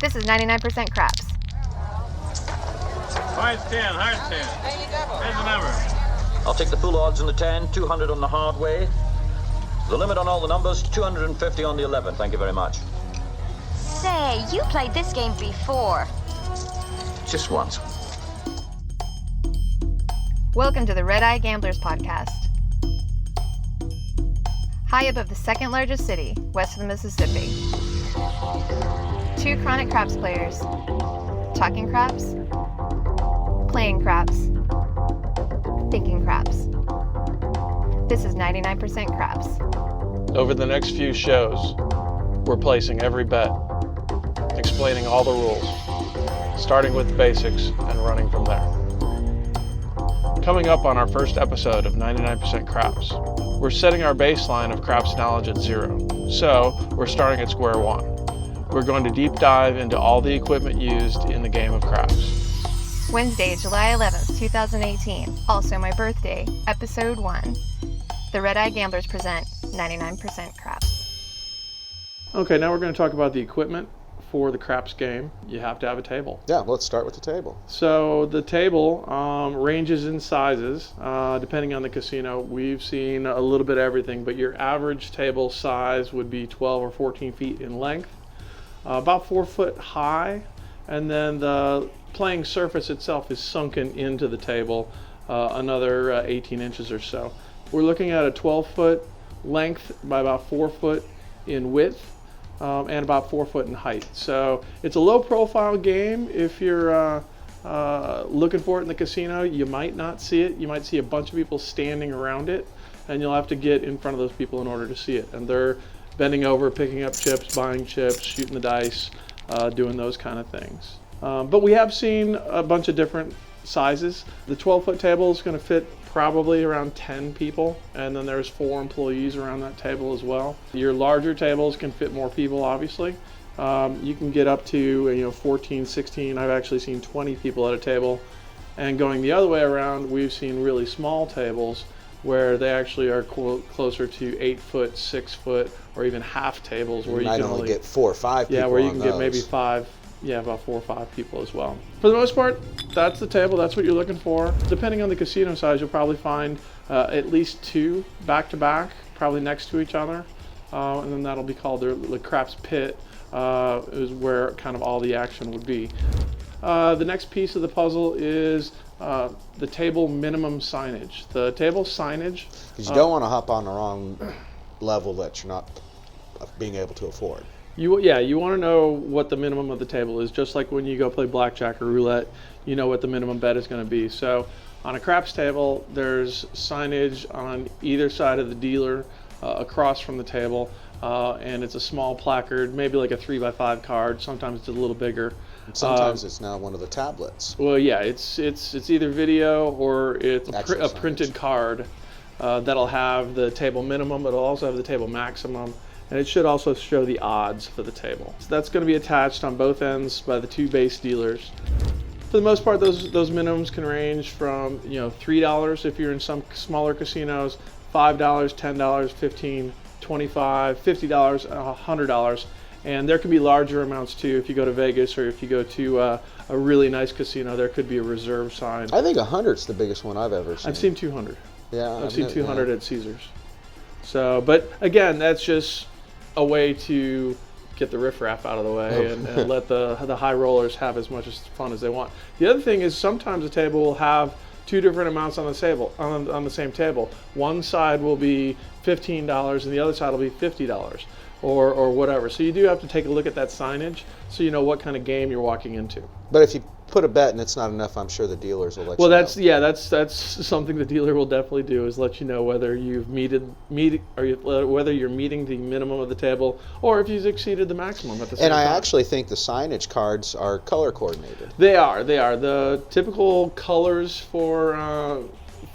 This is 99% Craps. Hard's 10, hard's 10. Here's the number. I'll take the full odds on the 10, 200 on the hard way. The limit on all the numbers, 250 on the 11. Thank you very much. Say, you played this game before. Just once. Welcome to the Red Eye Gamblers podcast. High above the second largest city, west of the Mississippi. Two chronic craps players, talking craps, playing craps, thinking craps. This is 99% Craps. Over the next few shows, we're placing every bet, explaining all the rules, starting with the basics and running from there. Coming up on our first episode of 99% Craps, we're setting our baseline of craps knowledge at 0, so we're starting at square one. We're going to deep dive into all the equipment used in the game of craps. Wednesday, July 11th, 2018, also my birthday, episode 1. The Red Eye Gamblers present 99% Craps. Okay, now we're going to talk about the equipment for the craps game. You have to have a table. Yeah, let's start with the table. So the table ranges in sizes depending on the casino. We've seen a little bit of everything, but your average table size would be 12 or 14 feet in length, about 4 foot high, and then the playing surface itself is sunken into the table another 18 inches or so. We're looking at a 12-foot length by about 4 foot in width. And about 4 foot in height. So it's a low profile game. If you're looking for it in the casino, you might not see it. You might see a bunch of people standing around it, and you'll have to get in front of those people in order to see it. And they're bending over, picking up chips, buying chips, shooting the dice, doing those kind of things. But we have seen a bunch of different sizes. The 12-foot table is going to fit probably around 10 people, and then there's 4 employees around that table as well. Your larger tables can fit more people, obviously. You can get up to 14, 16. I've actually seen 20 people at a table. And going the other way around, we've seen really small tables where they actually are closer to 8 foot, 6 foot, or even half tables where you might can only get 4 or 5 people. Yeah, where you on can get maybe 5. Yeah, about 4 or 5 people as well. For the most part, that's the table. That's what you're looking for. Depending on the casino size, you'll probably find at least 2 back-to-back, probably next to each other. And then that'll be called the craps pit, is where kind of all the action would be. The next piece of the puzzle is the table minimum signage. The table signage... Because you don't want to hop on the wrong level that you're not being able to afford. You want to know what the minimum of the table is, just like when you go play blackjack or roulette, you know what the minimum bet is going to be. So on a craps table, there's signage on either side of the dealer across from the table, and it's a small placard, maybe like a 3x5 card. Sometimes it's a little bigger. And sometimes it's now one of the tablets. Well, yeah, it's either video or it's a printed card that'll have the table minimum. It'll also have the table maximum. And it should also show the odds for the table. So that's going to be attached on both ends by the 2 base dealers. For the most part, those minimums can range from $3 if you're in some smaller casinos, $5, $10, $15, $25, $50, $100, and there can be larger amounts too. If you go to Vegas or if you go to a really nice casino, there could be a reserve sign. I think 100's the biggest one I've ever seen. I've seen 200. Yeah, I've seen 200 at Caesars. So, but again, that's just a way to get the riffraff out of the way and let the high rollers have as much fun as they want. The other thing is sometimes a table will have 2 different amounts on the table on the same table. One side will be $15 and the other side will be $50 or whatever. So you do have to take a look at that signage so you know what kind of game you're walking into. But if you put a bet and it's not enough, I'm sure the dealers will let you know. Well, that's something the dealer will definitely do, is let you know whether you've whether you're meeting the minimum of the table or if you've exceeded the maximum at the same time. And I actually think the signage cards are color coordinated. They are. The typical colors for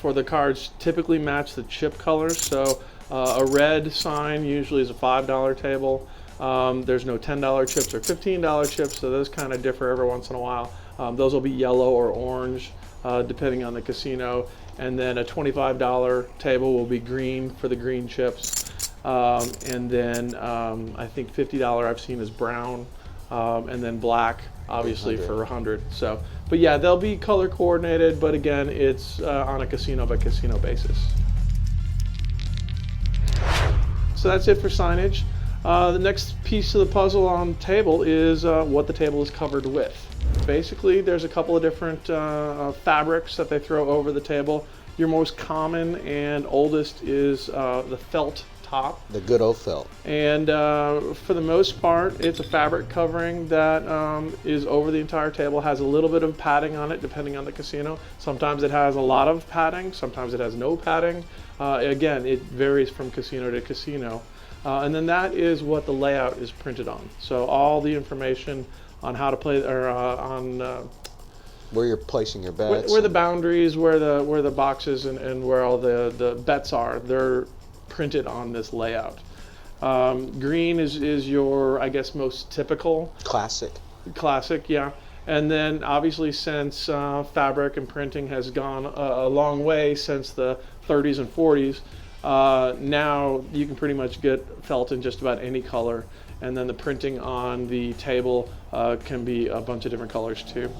the cards typically match the chip colors. So a red sign usually is a $5 table. There's no $10 chips or $15 chips, so those kind of differ every once in a while. Those will be yellow or orange, depending on the casino. And then a $25 table will be green for the green chips. And then I think $50 I've seen is brown. and then black, obviously, for 100. So, but yeah, they'll be color coordinated, but again, it's on a casino by casino basis. So that's it for signage. The next piece of the puzzle on the table is what the table is covered with. Basically, there's a couple of different fabrics that they throw over the table. Your most common and oldest is the felt top. The good old felt. And for the most part, it's a fabric covering that is over the entire table, has a little bit of padding on it depending on the casino. Sometimes it has a lot of padding, sometimes it has no padding. Again, it varies from casino to casino. And then that is what the layout is printed on. So all the information on how to play, or on where you're placing your bets. Where the boundaries, where the boxes and where all the bets are, they're printed on this layout. Green is your, I guess, most typical. Classic, yeah. And then obviously since fabric and printing has gone a long way since the 30s and 40s, now you can pretty much get felt in just about any color. And then the printing on the table can be a bunch of different colors too.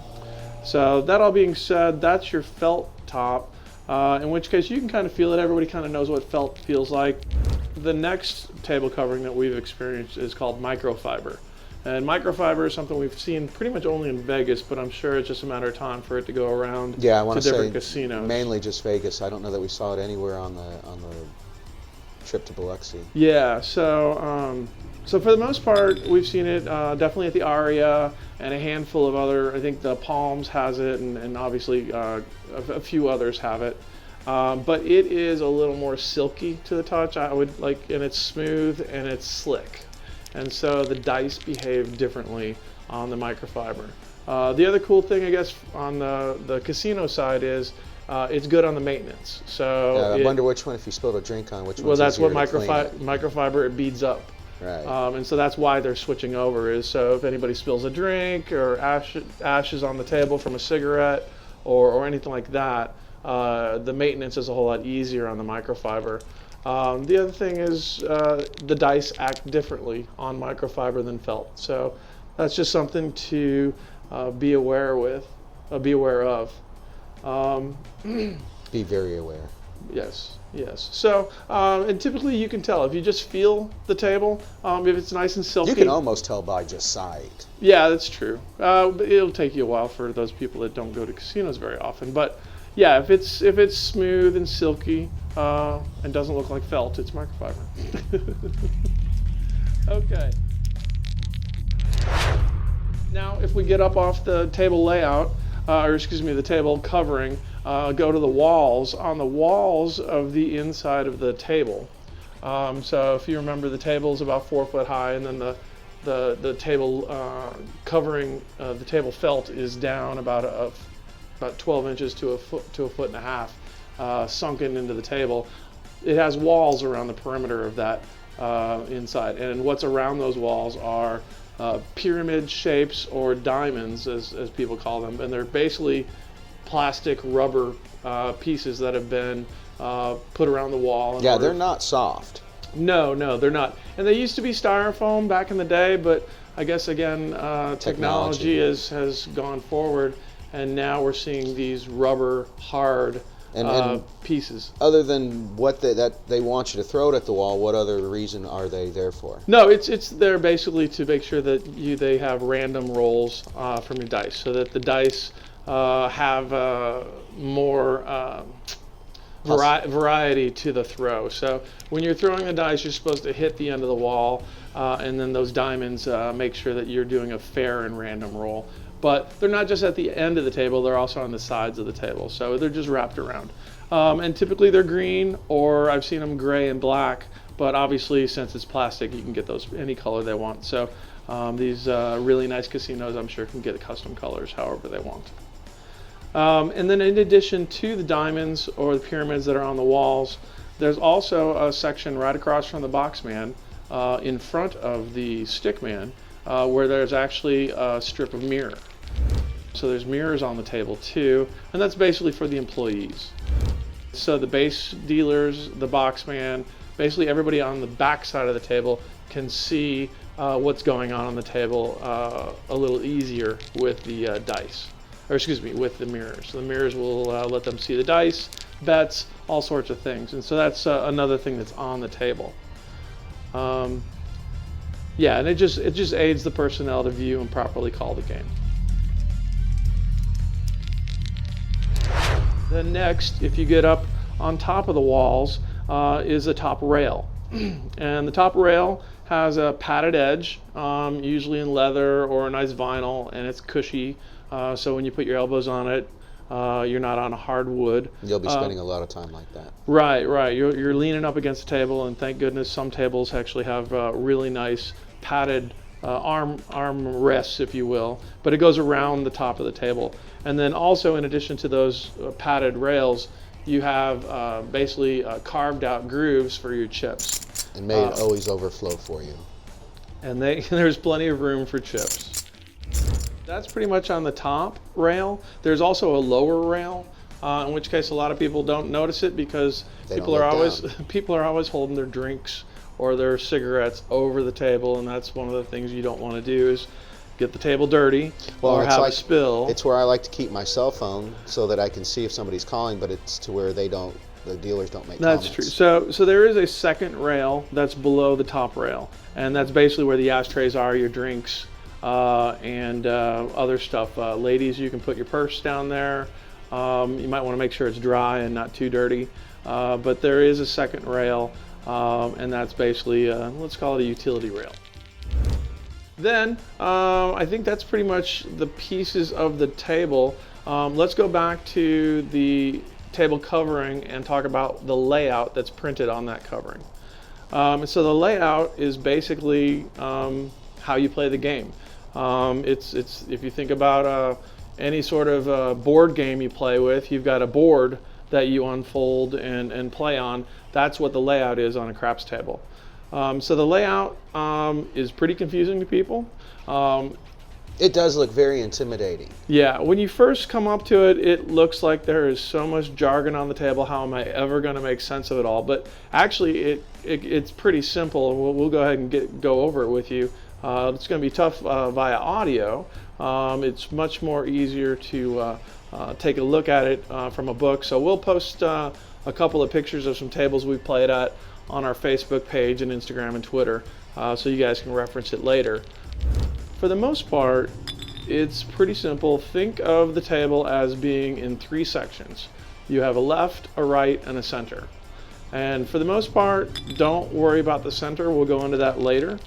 So that all being said, that's your felt top, in which case you can kind of feel it. Everybody kind of knows what felt feels like. The next table covering that we've experienced is called microfiber. And microfiber is something we've seen pretty much only in Vegas, but I'm sure it's just a matter of time for it to go around to different casinos. Mainly just Vegas. I don't know that we saw it anywhere on the trip to Biloxi. Yeah, so for the most part, we've seen it definitely at the Aria and a handful of other. I think the Palms has it, and obviously a few others have it. But it is a little more silky to the touch. I would like, and it's smooth and it's slick. And so the dice behave differently on the microfiber. The other cool thing, I guess, on the casino side is it's good on the maintenance. So yeah, I wonder which one, if you spilled a drink on, which one. Well, that's what microfiber, it beads up. Right. And so that's why they're switching over, is so if anybody spills a drink or ashes on the table from a cigarette or anything like that, the maintenance is a whole lot easier on the microfiber. The other thing is the dice act differently on microfiber than felt. So that's just something to be aware of. Be very aware. Yes. So, and typically you can tell if you just feel the table, if it's nice and silky. You can almost tell by just sight. Yeah, that's true. But it'll take you a while for those people that don't go to casinos very often. But yeah, if it's smooth and silky and doesn't look like felt, it's microfiber. Okay. Now, if we get up off the table layout, the table covering, go to the walls. On the walls of the inside of the table. So if you remember, the table is about 4 foot high, and then the table covering the table felt is down about 12 inches to a foot and a half, sunken into the table. It has walls around the perimeter of that inside, and what's around those walls are pyramid shapes, or diamonds as people call them, and they're basically plastic rubber pieces that have been put around the wall. Yeah, they're not soft. No, they're not. And they used to be styrofoam back in the day, but I guess again technology has gone forward, and now we're seeing these rubber hard pieces. Other than what they want you to throw it at the wall, what other reason are they there for? No, it's there basically to make sure that they have random rolls from your dice, so that the dice have more variety to the throw. So when you're throwing the dice, you're supposed to hit the end of the wall, and then those diamonds make sure that you're doing a fair and random roll. But they're not just at the end of the table, they're also on the sides of the table. So they're just wrapped around. And typically they're green, or I've seen them gray and black, but obviously since it's plastic, you can get those any color they want. So these really nice casinos, I'm sure, can get custom colors however they want. And then in addition to the diamonds or the pyramids that are on the walls, there's also a section right across from the boxman in front of the stickman where there's actually a strip of mirror. So there's mirrors on the table too, and that's basically for the employees. So the base dealers, the boxman, basically everybody on the back side of the table can see what's going on the table a little easier with the dice, or excuse me, with the mirrors. The mirrors will let them see the dice, bets, all sorts of things, and so that's another thing that's on the table. Yeah, and it just aids the personnel to view and properly call the game. Then next, if you get up on top of the walls, is a top rail. And the top rail has a padded edge, usually in leather or a nice vinyl, and it's cushy, so when you put your elbows on it, you're not on a hard wood. You'll be spending a lot of time like that. Right. You're leaning up against the table, and thank goodness some tables actually have really nice padded arm rests, if you will, but it goes around the top of the table. And then also, in addition to those padded rails, you have basically carved out grooves for your chips. And made it always overflow for you. And there's plenty of room for chips. That's pretty much on the top rail. There's also a lower rail, in which case a lot of people don't notice it because people are always holding their drinks or their cigarettes over the table, and that's one of the things you don't want to do is get the table dirty or have a spill. It's where I like to keep my cell phone so that I can see if somebody's calling, but it's to where the dealers don't make comments. That's true. So there is a second rail that's below the top rail, and that's basically where the ashtrays are, your drinks, and other stuff. Ladies, you can put your purse down there. You might want to make sure it's dry and not too dirty, but there is a second rail, and that's basically, let's call it a utility rail. Then, I think that's pretty much the pieces of the table. Let's go back to the table covering and talk about the layout that's printed on that covering. So the layout is basically how you play the game. It's if you think about any sort of board game you play with, you've got a board that you unfold and play on. That's what the layout is on a craps table. So the layout is pretty confusing to people. It does look very intimidating. Yeah, when you first come up to it, it looks like there is so much jargon on the table. How am I ever going to make sense of it all? But actually, it's pretty simple. We'll go ahead and go over it with you. It's going to be tough via audio. It's much more easier to take a look at it from a book. So we'll post a couple of pictures of some tables we've played at on our Facebook page and Instagram and Twitter, so you guys can reference it later. For the most part, it's pretty simple. Think of the table as being in 3 sections. You have a left, a right, and a center. And for the most part, don't worry about the center. We'll go into that later.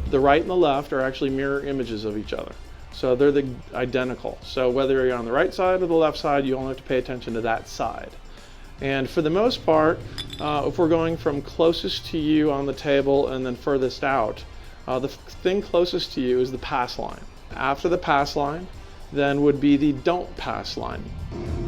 The right and the left are actually mirror images of each other. So they're identical. So whether you're on the right side or the left side, you only have to pay attention to that side. And for the most part, if we're going from closest to you on the table and then furthest out, the thing closest to you is the pass line. After the pass line, then would be the don't pass line.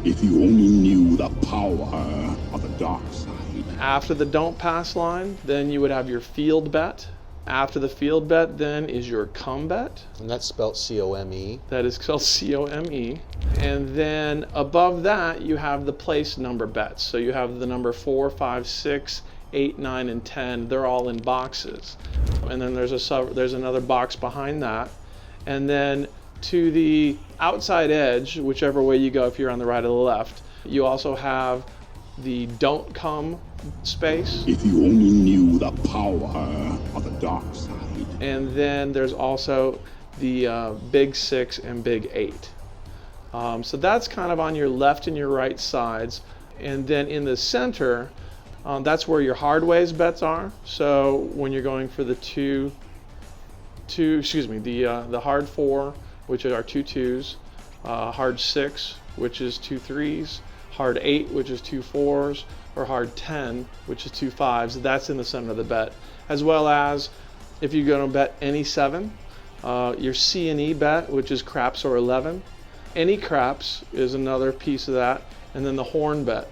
If you only knew the power of the dark side. After the don't pass line, then you would have your field bet. After the field bet, then is your come bet. And that's spelled C-O-M-E. That is spelled C-O-M-E. And then above that, you have the place number bets. So you have the number 4, 5, 6, 8, 9, and 10. They're all in boxes. And then there's another box behind that. And then to the outside edge, whichever way you go, if you're on the right or the left, you also have the don't come space. If you only knew the power of the dark side. And then there's also the big 6 and big 8. So that's kind of on your left and your right sides. And then in the center, that's where your hard ways bets are. So when you're going for the the hard 4, which are 2 2s, hard 6, which is 2 3s, hard 8, which is 2 4s, or hard 10, which is 2 5s. That's in the center of the bet. As well as if you're going to bet any 7, your C and E bet, which is craps or 11. Any craps is another piece of that. And then the horn bet,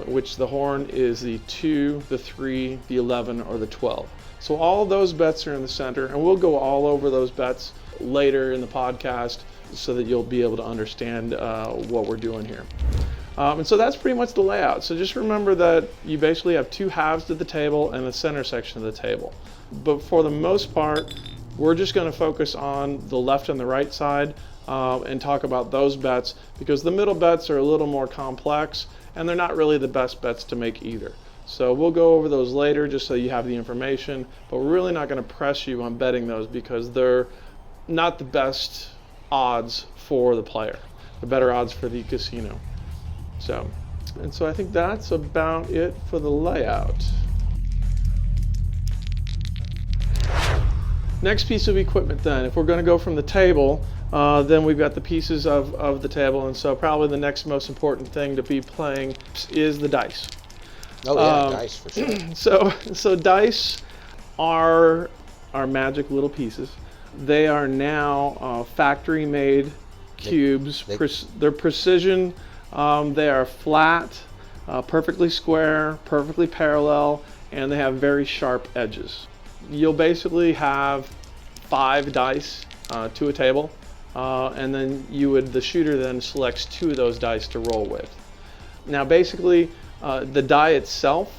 which the horn is the 2, the 3, the 11, or the 12. So all of those bets are in the center, and we'll go all over those bets later in the podcast so that you'll be able to understand what we're doing here. And so that's pretty much the layout. So just remember that you basically have two halves to the table and a center section of the table. But for the most part, we're just going to focus on the left and the right side and talk about those bets, because the middle bets are a little more complex and they're not really the best bets to make either. So we'll go over those later just so you have the information, but we're really not going to press you on betting those because they're not the best odds for the player. The better odds for the casino. So I think that's about it for the layout. Next piece of equipment then, if we're going to go from the table, then we've got the pieces of the table, and so probably the next most important thing to be playing is the dice. Oh yeah, dice for sure. So dice are magic little pieces. They are now factory-made cubes. They're precision. They are flat, perfectly square, perfectly parallel, and they have very sharp edges. You'll basically have 5 dice to a table, and then the shooter then selects 2 of those dice to roll with. Now basically, the die itself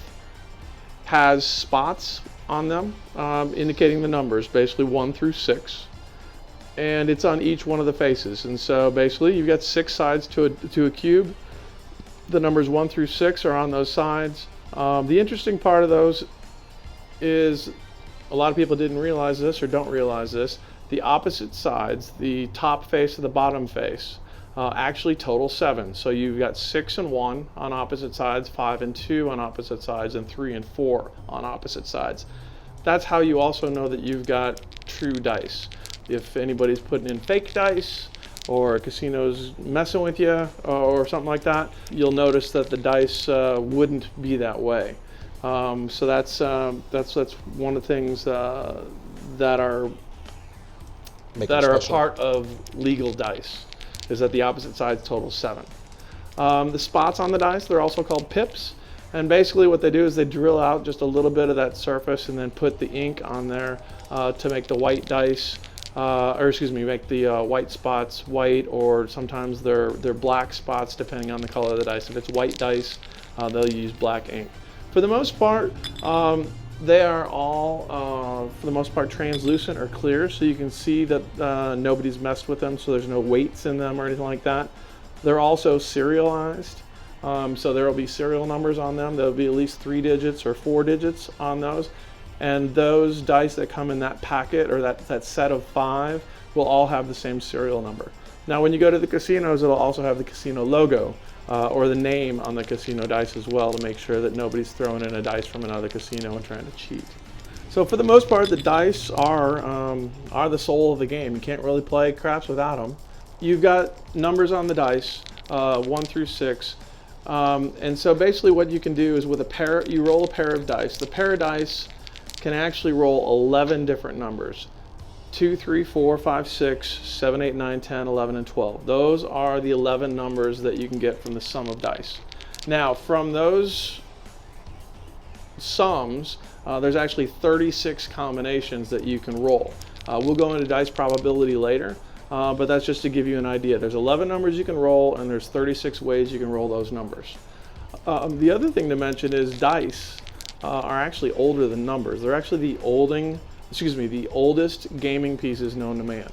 has spots on them indicating the numbers, basically 1 through 6, and it's on each one of the faces. And so basically you've got 6 sides to a cube. The numbers 1 through 6 are on those sides. The interesting part of those is a lot of people didn't realize this or don't realize this. The opposite sides, the top face and the bottom face, actually total 7. So you've got 6 and 1 on opposite sides, 5 and 2 on opposite sides, and 3 and 4 on opposite sides. That's how you also know that you've got true dice. If anybody's putting in fake dice, or a casino's messing with you, or something like that, you'll notice that the dice wouldn't be that way. So that's one of the things that are a part of legal dice, is that the opposite sides total 7. The spots on the dice, they're also called pips, and basically what they do is they drill out just a little bit of that surface and then put the ink on there to make the white dice, make the white spots white, or sometimes they're black spots depending on the color of the dice. If it's white dice, they'll use black ink. For the most part, they are all, for the most part, translucent or clear, so you can see that nobody's messed with them, so there's no weights in them or anything like that. They're also serialized, so there will be serial numbers on them. There'll be at least 3 digits or 4 digits on those, and those dice that come in that packet, or that set of 5, will all have the same serial number. Now when you go to the casinos, it'll also have the casino logo, or the name on the casino dice as well, to make sure that nobody's throwing in a dice from another casino and trying to cheat. So for the most part, the dice are the soul of the game. You can't really play craps without them. You've got numbers on the dice, 1 through 6, and so basically what you can do is you roll a pair of dice. The pair of dice can actually roll 11 different numbers. 2, 3, 4, 5, 6, 7, 8, 9, 10, 11, and 12. Those are the 11 numbers that you can get from the sum of dice. Now, from those sums, there's actually 36 combinations that you can roll. We'll go into dice probability later, but that's just to give you an idea. There's 11 numbers you can roll, and there's 36 ways you can roll those numbers. The other thing to mention is dice are actually older than numbers. They're actually the oldest gaming pieces known to man.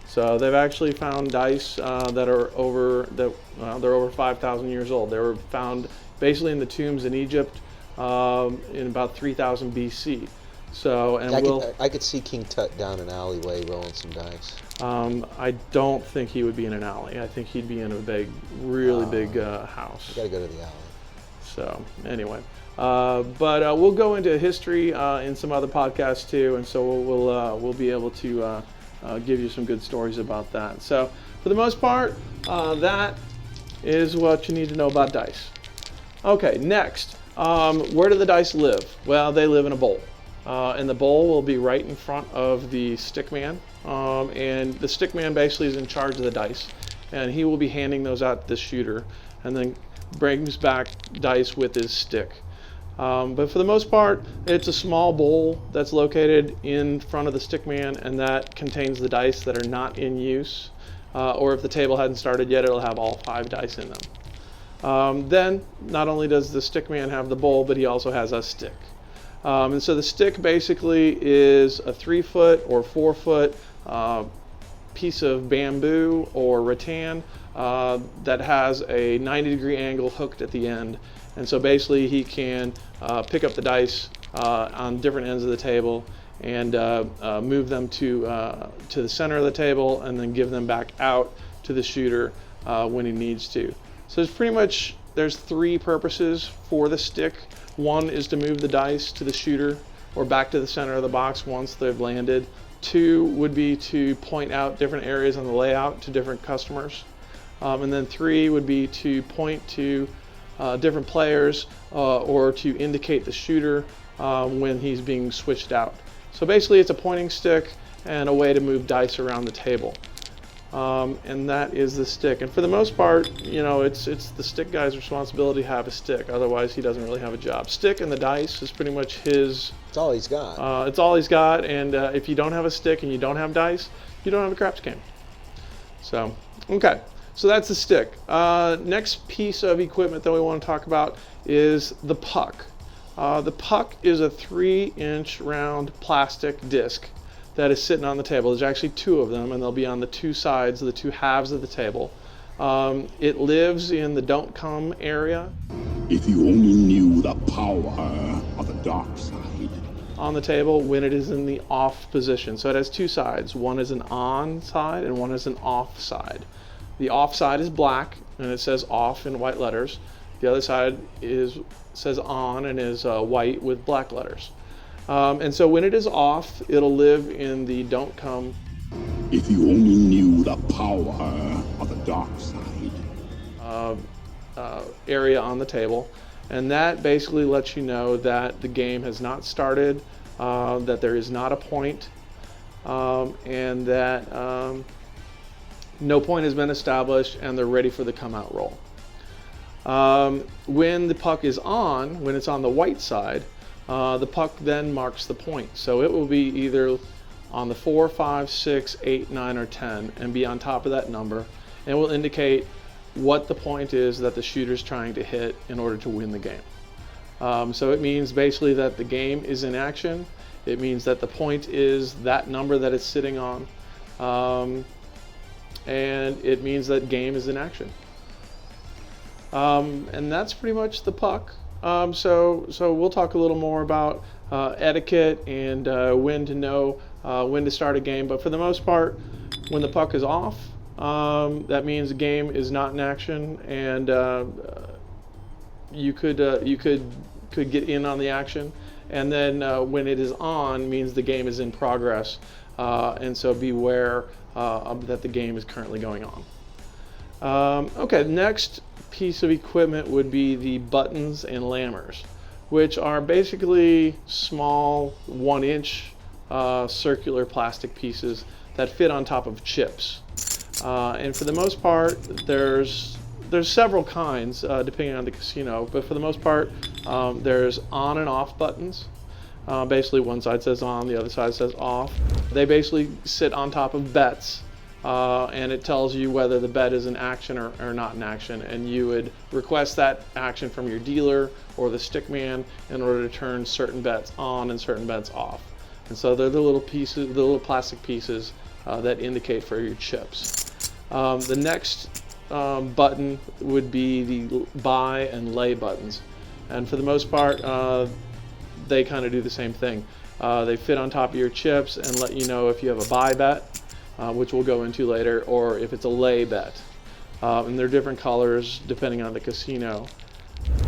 So they've actually found dice that are over 5,000 years old. They were found basically in the tombs in Egypt in about 3000 BC. So, and I could see King Tut down an alleyway rolling some dice. I don't think he would be in an alley. I think he'd be in a really big house. You gotta go to the alley. So anyway, but we'll go into history in some other podcasts too, and so we'll be able to give you some good stories about that. So for the most part, that is what you need to know about dice. Okay, next, where do the dice live? Well, they live in a bowl, and the bowl will be right in front of the stickman, and the stickman basically is in charge of the dice, and he will be handing those out to the shooter, and then brings back dice with his stick. But for the most part, it's a small bowl that's located in front of the stickman, and that contains the dice that are not in use. Or if the table hadn't started yet, it'll have all 5 dice in them. Then not only does the stick man have the bowl, but he also has a stick. And so the stick basically is a 3-foot or 4-foot piece of bamboo or rattan that has a 90-degree angle hooked at the end. And so basically he can pick up the dice on different ends of the table and move them to the center of the table and then give them back out to the shooter when he needs to. So there's 3 purposes for the stick. One is to move the dice to the shooter or back to the center of the box once they've landed. 2 would be to point out different areas on the layout to different customers. And then 3 would be to point to different players or to indicate the shooter when he's being switched out. So basically it's a pointing stick and a way to move dice around the table. And that is the stick. And for the most part, it's the stick guy's responsibility to have a stick. Otherwise, he doesn't really have a job. Stick and the dice is pretty much his. It's all he's got. It's all he's got. And if you don't have a stick and you don't have dice, you don't have a craps game. So, okay. So that's the stick. Next piece of equipment that we want to talk about is the puck. The puck is a 3-inch round plastic disc that is sitting on the table. There's actually 2 of them, and they'll be on the 2 sides, the 2 halves of the table. It lives in the don't come area. If you only knew the power of the dark side. On the table when it is in the off position. So it has 2 sides. One is an on side and one is an off side. The off side is black and it says off in white letters. The other side says on and is white with black letters. And so when it is off, it'll live in the don't come. If you only knew the power of the dark side. Area on the table. And that basically lets you know that the game has not started, that there is not a point, and that no point has been established and they're ready for the come out roll. When the puck is on, when it's on the white side, the puck then marks the point. So it will be either on the 4, 5, 6, 8, 9, or 10 and be on top of that number, and it will indicate what the point is that the shooter's trying to hit in order to win the game. So it means basically that the game is in action. It means that the point is that number that it's sitting on, and it means that game is in action. And that's pretty much the puck. So we'll talk a little more about etiquette and when to know when to start a game. But for the most part, when the puck is off, that means the game is not in action, and you could get in on the action. And then when it is on, means the game is in progress, and so beware that the game is currently going on. Okay, next piece of equipment would be the buttons and lammers, which are basically small 1-inch circular plastic pieces that fit on top of chips. And for the most part, there's several kinds depending on the casino, but for the most part, there's on and off buttons. Basically, one side says on, the other side says off. They basically sit on top of bets, and it tells you whether the bet is in action or not in action, and you would request that action from your dealer or the stick man in order to turn certain bets on and certain bets off. And so they're the little pieces, the little plastic pieces that indicate for your chips. The next button would be the buy and lay buttons, and for the most part they kind of do the same thing. They fit on top of your chips and let you know if you have a buy bet, which we'll go into later, or if it's a lay bet. And they're different colors depending on the casino.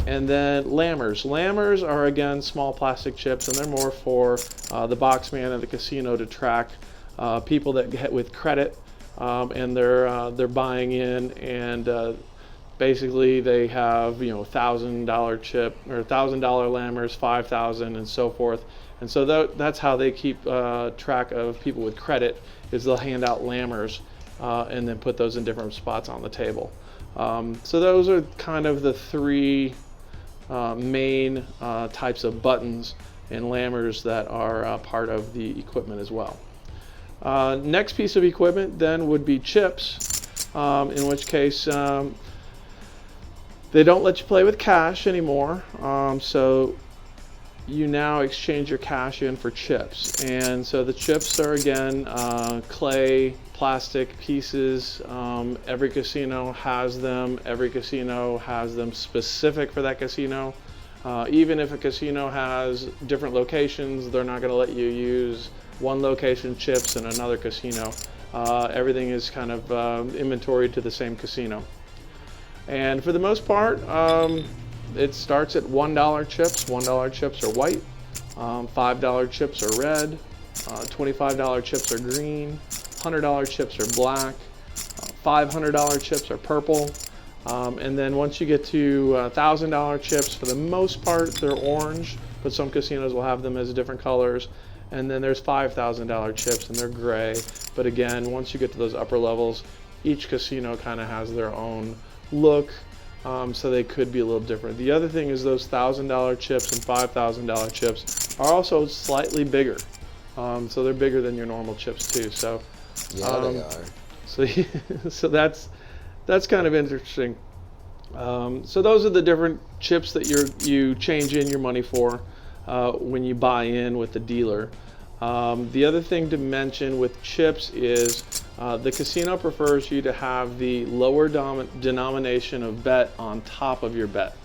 And then lammers. Lammers are again small plastic chips, and they're more for the boxman at the casino to track people that get with credit, and they're buying in, and basically they have $1,000 chip or $1,000 lammers, 5,000, and so forth. And so that's how they keep track of people with credit, is they'll hand out lammers and then put those in different spots on the table. So those are kind of the 3 main types of buttons and lammers that are part of the equipment as well. Next piece of equipment then would be chips, in which case They don't let you play with cash anymore, so you now exchange your cash in for chips. And so the chips are, again, clay, plastic pieces. Every casino has them. Every casino has them specific for that casino. Even if a casino has different locations, they're not going to let you use one location chips in another casino. Everything is kind of inventoried to the same casino. And for the most part, it starts at $1 chips. $1 chips are white, $5 chips are red, $25 chips are green, $100 chips are black, $500 chips are purple, and then once you get to $1,000 chips, for the most part they're orange, but some casinos will have them as different colors. And then there's $5,000 chips, and they're gray. But again, once you get to those upper levels, each casino kind of has their own look, so they could be a little different. The other thing is those $1,000 chips and $5,000 chips are also slightly bigger, so they're bigger than your normal chips too. So Yeah, they are. so so that's kind of interesting. So those are the different chips that you change in your money for when you buy in with the dealer. The other thing to mention with chips is the casino prefers you to have the lower denomination of bet on top of your bet.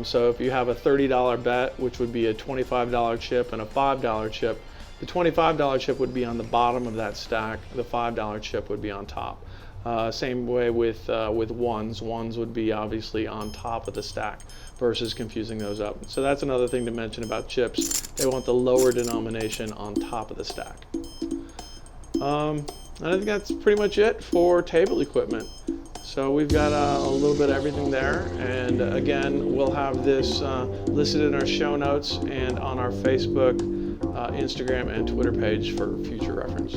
So if you have a $30 bet, which would be a $25 chip and a $5 chip, the $25 chip would be on the bottom of that stack, the $5 chip would be on top. Same way with ones. Ones would be obviously on top of the stack versus confusing those up. So that's another thing to mention about chips. They want the lower denomination on top of the stack. And I think that's pretty much it for table equipment. So we've got a little bit of everything there. And again, we'll have this listed in our show notes and on our Facebook, Instagram, and Twitter page for future reference.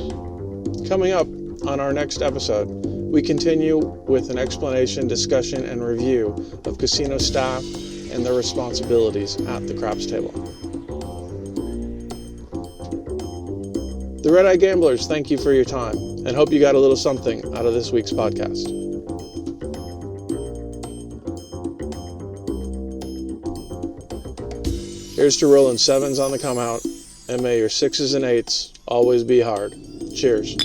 Coming up on our next episode, we continue with an explanation, discussion, and review of casino staff and their responsibilities at the craps table. The Red Eye Gamblers thank you for your time and hope you got a little something out of this week's podcast. Here's to rolling sevens on the come out, and may your sixes and eights always be hard. Cheers.